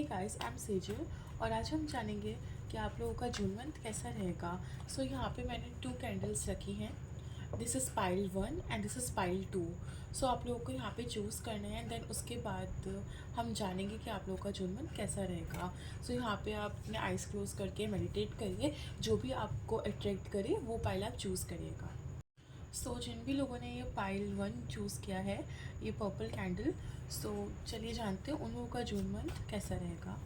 Guys, I am Sejal और आज हम जानेंगे कि आप लोगों का जून मंथ कैसा रहेगा। सो यहाँ पे मैंने 2 कैंडल्स रखी हैं। This is pile 1 and this is pile 2। सो आप लोगों को यहाँ पे चूज़ करना है, देन उसके बाद हम जानेंगे कि आप लोगों का जून मंथ कैसा रहेगा। सो यहाँ पे आप अपने आइज़ क्लोज करके मेडिटेट करिए, जो भी आपको अट्रैक्ट करे वो पाइल आप चूज़ करिएगा। सो जिन भी लोगों ने ये पाइल 1 चूज़ किया है, ये पर्पल कैंडल, सो चलिए जानते हैं उन लोगों का जून मंथ कैसा रहेगा।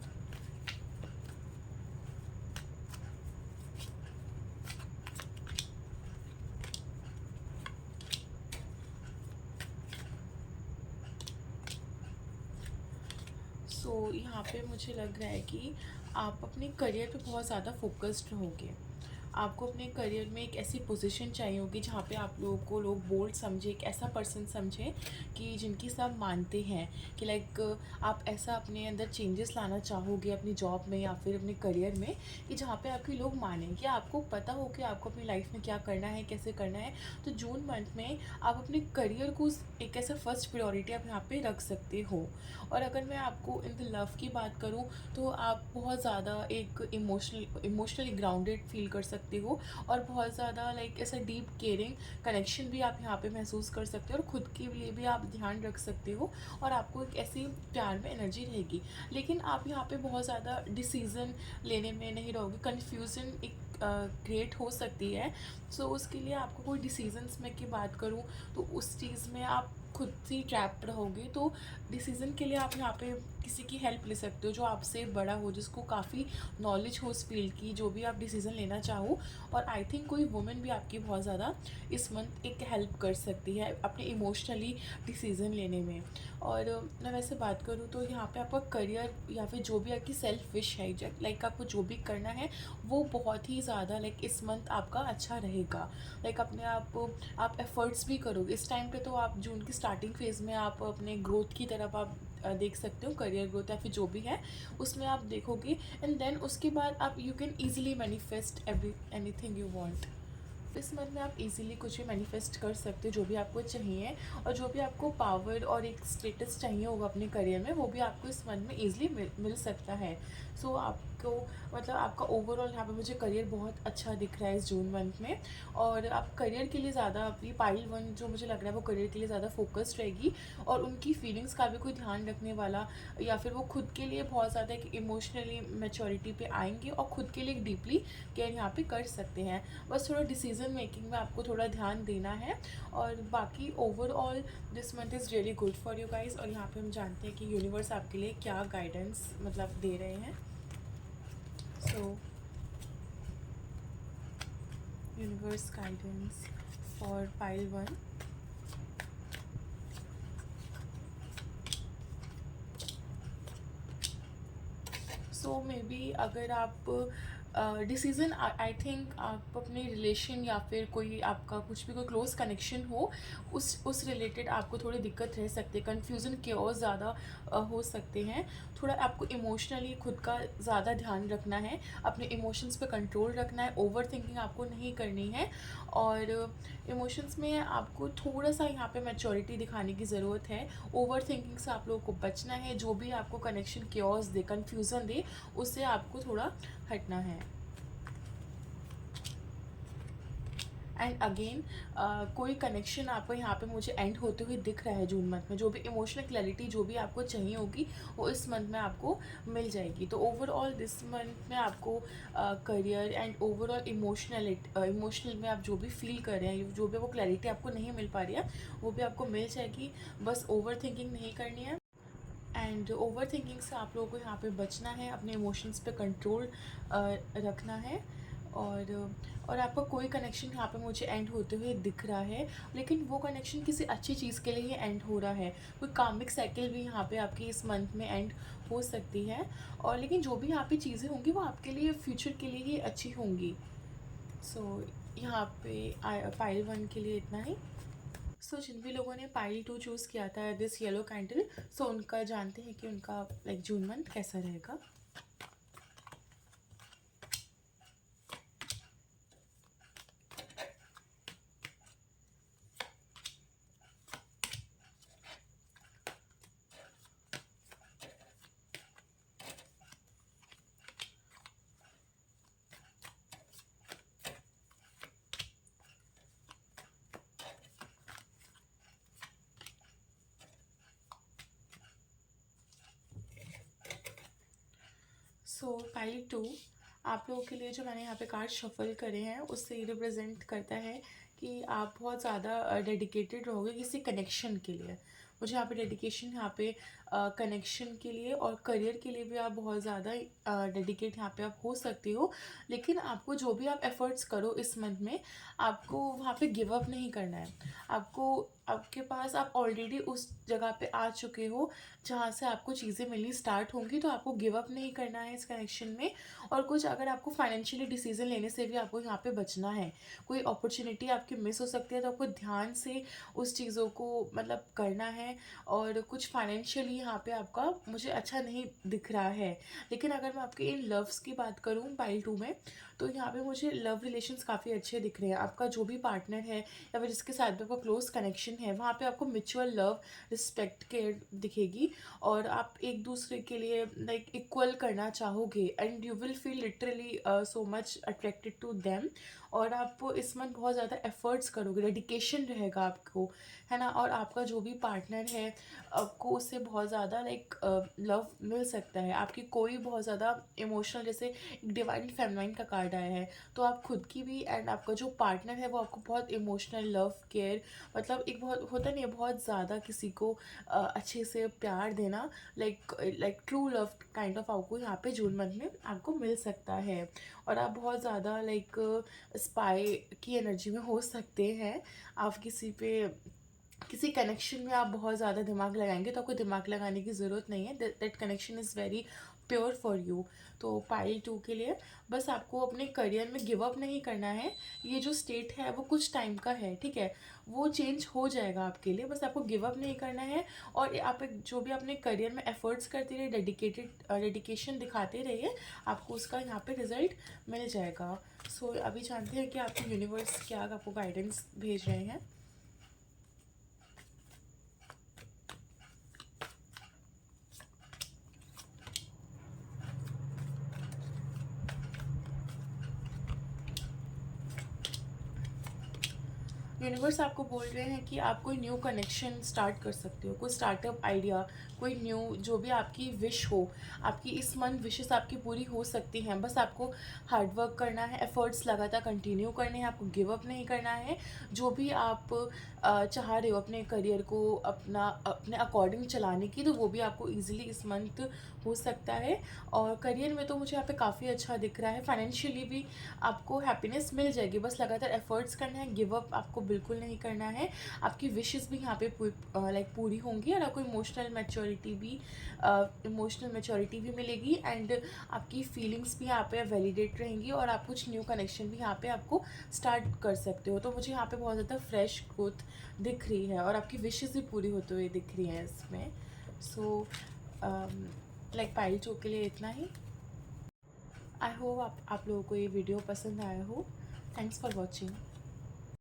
सो यहाँ पे मुझे लग रहा है कि आप अपने करियर पे बहुत ज़्यादा फोकस्ड रहोगे। आपको अपने करियर में एक ऐसी पोजीशन चाहिए होगी जहाँ पे आप लोगों को लोग बोल्ड समझे, एक ऐसा पर्सन समझे कि जिनकी सब मानते हैं कि लाइक आप ऐसा अपने अंदर चेंजेस लाना चाहोगे अपनी जॉब में या फिर अपने करियर में, कि जहाँ पे आपके लोग मानें कि आपको पता हो कि आपको अपनी लाइफ में क्या करना है, कैसे करना है। तो जून मंथ में आप अपने करियर को एक ऐसा फर्स्ट प्रायोरिटी आप यहाँ पे रख सकते हो। और अगर मैं आपको इन द लव की बात करूँ तो आप बहुत ज़्यादा एक इमोशनली ग्राउंडेड फील कर सकते हो और बहुत ज़्यादा लाइक ऐसा डीप केयरिंग कनेक्शन भी आप यहाँ पे महसूस कर सकते हो और ख़ुद के लिए भी आप ध्यान रख सकते हो और आपको एक ऐसी प्यार में एनर्जी रहेगी। लेकिन आप यहाँ पे बहुत ज़्यादा डिसीज़न लेने में नहीं रहोगे, कन्फ्यूज़न एक क्रिएट हो सकती है। सो उसके लिए आपको कोई डिसीजंस में की बात करूँ तो उस चीज़ में आप खुद ही ट्रैप रहोगे। तो डिसीज़न के लिए आप यहाँ पे किसी की हेल्प ले सकते हो जो आपसे बड़ा हो, जिसको काफ़ी नॉलेज हो उस फील्ड की, जो भी आप डिसीज़न लेना चाहो। और आई थिंक कोई वुमेन भी आपकी बहुत ज़्यादा इस मंथ एक हेल्प कर सकती है अपने इमोशनली डिसीज़न लेने में। और मैं वैसे बात करूँ तो यहाँ पे आपका करियर या फिर जो भी आपकी सेल्फ विश है, लाइक आपको जो भी करना है वो बहुत ही ज़्यादा लाइक इस मंथ आपका अच्छा रहेगा। लाइक अपने आप एफ़र्ट्स भी करोगे इस टाइम पे। तो आप जून की स्टार्टिंग फेज़ में आप अपने ग्रोथ की तरफ आप देख सकते हो, करियर ग्रोथ या फिर जो भी है उसमें आप देखोगे। एंड देन उसके बाद आप you can easily manifest anything you want. इस मंथ में आप इजीली कुछ भी मैनिफेस्ट कर सकते हो जो भी आपको चाहिए, और जो भी आपको पावर और एक स्टेटस चाहिए होगा अपने करियर में वो भी आपको इस मंथ में इजीली मिल सकता है। सो आपको मतलब आपका ओवरऑल यहाँ पे मुझे करियर बहुत अच्छा दिख रहा है इस जून मंथ में। और आप करियर के लिए ज़्यादा अपनी पाइल 1 जो मुझे लग रहा है वो करियर के लिए ज़्यादा फोकस्ड रहेगी और उनकी फीलिंग्स का भी कोई ध्यान रखने वाला, या फिर वो खुद के लिए बहुत ज़्यादा एक इमोशनली मैच्योरिटी पे आएंगे और खुद के लिए एक डीपली केयर यहाँ पे कर सकते हैं। बस थोड़ा डिसीजन मेकिंग में आपको थोड़ा ध्यान देना है। और बाकी overall this month is really good for you guys. और यहाँ पे हम जानते हैं कि यूनिवर्स आपके लिए क्या गाइडेंस मतलब दे रहे हैं। सो universe guidance for pile 1। So may be अगर आप डिसीज़न आई थिंक आप अपने रिलेशन या फिर कोई आपका कुछ भी कोई क्लोज कनेक्शन हो उस रिलेटेड आपको थोड़ी दिक्कत रह सकती है, कन्फ्यूज़न के और ज़्यादा हो सकते हैं। थोड़ा आपको इमोशनली खुद का ज़्यादा ध्यान रखना है, अपने इमोशंस पे कंट्रोल रखना है, ओवर थिंकिंग आपको नहीं करनी है। और इमोशंस में आपको थोड़ा सा यहाँ पे मैच्योरिटी दिखाने की ज़रूरत है। ओवर थिंकिंग से आप लोगों को बचना है, जो भी आपको कनेक्शन क्योस दे, कन्फ्यूज़न दे, उससे आपको थोड़ा हटना है। एंड अगेन कोई कनेक्शन आपको यहाँ पे मुझे एंड होते हुए दिख रहा है जून मंथ में। जो भी इमोशनल क्लैरिटी जो भी आपको चाहिए होगी वो इस मंथ में आपको मिल जाएगी। तो ओवरऑल दिस मंथ में आपको करियर एंड ओवरऑल इमोशनल में आप जो भी फील कर रहे हैं, जो भी वो क्लैरिटी आपको नहीं मिल पा रही है वो भी आपको मिल जाएगी। बस ओवर थिंकिंग नहीं करनी है एंड ओवर थिंकिंग से आप लोगों को यहाँ पे बचना है, अपने इमोशंस पे कंट्रोल रखना है। और आपका कोई कनेक्शन यहाँ पे मुझे एंड होते हुए दिख रहा है, लेकिन वो कनेक्शन किसी अच्छी चीज़ के लिए ही एंड हो रहा है। कोई कार्मिक साइकिल भी यहाँ पे आपकी इस मंथ में एंड हो सकती है। और लेकिन जो भी यहाँ पे चीज़ें होंगी वो आपके लिए फ्यूचर के लिए ही अच्छी होंगी। सो यहाँ पे पाइल 1 के लिए इतना ही। सो जिन भी लोगों ने पाइल 2 चूज़ किया था दिस येलो कैंडल, सो उनका जानते हैं कि उनका लाइक जून मंथ कैसा रहेगा। सो पाइल 2, आप लोगों के लिए जो मैंने यहाँ पे कार्ड शफल करे हैं उससे ये रिप्रेजेंट करता है कि आप बहुत ज़्यादा डेडिकेटेड रहोगे किसी कनेक्शन के लिए। मुझे यहाँ पे डेडिकेशन, यहाँ पे कनेक्शन के लिए और करियर के लिए भी आप बहुत ज़्यादा डेडिकेट यहाँ पे आप हो सकते हो। लेकिन आपको जो भी आप एफर्ट्स करो इस मंथ में, आपको वहाँ पे गिव अप नहीं करना है। आपको, आपके पास, आप ऑलरेडी उस जगह पे आ चुके हो जहाँ से आपको चीज़ें मिलनी स्टार्ट होंगी, तो आपको गिव अप नहीं करना है इस कनेक्शन में। और कुछ अगर आपको फाइनेंशियली डिसीजन लेने से भी आपको यहाँ पे बचना है, कोई अपॉर्चुनिटी आपकी मिस हो सकती है, तो आपको ध्यान से उस चीज़ों को मतलब करना है। और कुछ फाइनेंशियली यहाँ पे आपका मुझे अच्छा नहीं दिख रहा है। लेकिन अगर मैं आपके इन लव्स की बात करूँ पाइल 2 में, तो यहाँ पे मुझे लव रिलेशंस काफ़ी अच्छे दिख रहे हैं। आपका जो भी पार्टनर है या फिर जिसके साथ में आपका क्लोज कनेक्शन है, वहाँ पे आपको म्यूचुअल लव, रिस्पेक्ट, केयर दिखेगी। और आप एक दूसरे के लिए लाइक इक्वल करना चाहोगे and you will feel literally so much attracted to them. और आप इस मंथ बहुत ज़्यादा एफर्ट्स करोगे, डेडिकेशन रहेगा आपको, है ना। और आपका जो भी पार्टनर है, आपको उससे बहुत ज़्यादा लाइक लव मिल सकता है। आपकी कोई बहुत ज़्यादा इमोशनल, जैसे एक डिवाइन फेमिनाइन का कार्ड आया है, तो आप खुद की भी एंड आपका जो पार्टनर है वो आपको बहुत इमोशनल लव, केयर, मतलब एक बहुत होता नहीं है, बहुत ज़्यादा किसी को अच्छे से प्यार देना, like true love kind of आपको यहाँ पे जून मंथ में आपको मिल सकता है। और आप बहुत ज़्यादा लाइक स्पाई की एनर्जी में हो सकते हैं। आप किसी कनेक्शन में आप बहुत ज़्यादा दिमाग लगाएंगे, तो आपको दिमाग लगाने की ज़रूरत नहीं है। That connection is very pure for you. तो पाइल 2 के लिए बस आपको अपने करियर में गिव अप नहीं करना है। ये जो स्टेट है वो कुछ टाइम का है, ठीक है, वो चेंज हो जाएगा आपके लिए, बस आपको गिव अप नहीं करना है। और आप जो भी अपने करियर में एफर्ट्स करते रहिए, डेडिकेशन दिखाते रहिए, आपको उसका यहाँ पे रिजल्ट मिल जाएगा। सो अभी जानते हैं कि आपके यूनिवर्स क्या आपको गाइडेंस भेज रहे हैं। यूनिवर्स आपको बोल रहे हैं कि आप कोई न्यू कनेक्शन स्टार्ट कर सकते हो, कोई स्टार्टअप आइडिया, कोई न्यू, जो भी आपकी विश हो, आपकी इस मंथ विशेस आपकी पूरी हो सकती हैं। बस आपको हार्डवर्क करना है, एफर्ट्स लगातार कंटिन्यू करने हैं, आपको गिव अप नहीं करना है। जो भी आप चाह रहे हो अपने करियर को अपने अकॉर्डिंग चलाने की, तो वो भी आपको ईजिली इस मंथ हो सकता है। और करियर में तो मुझे यहाँ पे काफ़ी अच्छा दिख रहा है, फाइनेंशियली भी आपको हैप्पीनेस मिल जाएगी। बस लगातार एफर्ट्स करना है, गिव अप आपको बिल्कुल नहीं करना है। आपकी विशेस भी यहाँ पे पूरी होंगी। और आपको इमोशनल मैच्योरिटी भी मिलेगी एंड आपकी फीलिंग्स भी यहाँ पे वैलिडेट रहेंगी। और आप कुछ न्यू कनेक्शन भी यहाँ पे आपको स्टार्ट कर सकते हो। तो मुझे यहाँ पे बहुत ज़्यादा फ्रेश ग्रोथ दिख रही है और आपकी विशेस भी पूरी होते हुए दिख रही हैं इसमें। सो लाइक पाइल 2 के लिए इतना ही। आई होप आप लोगों को ये वीडियो पसंद आया हो। Thanks for watching.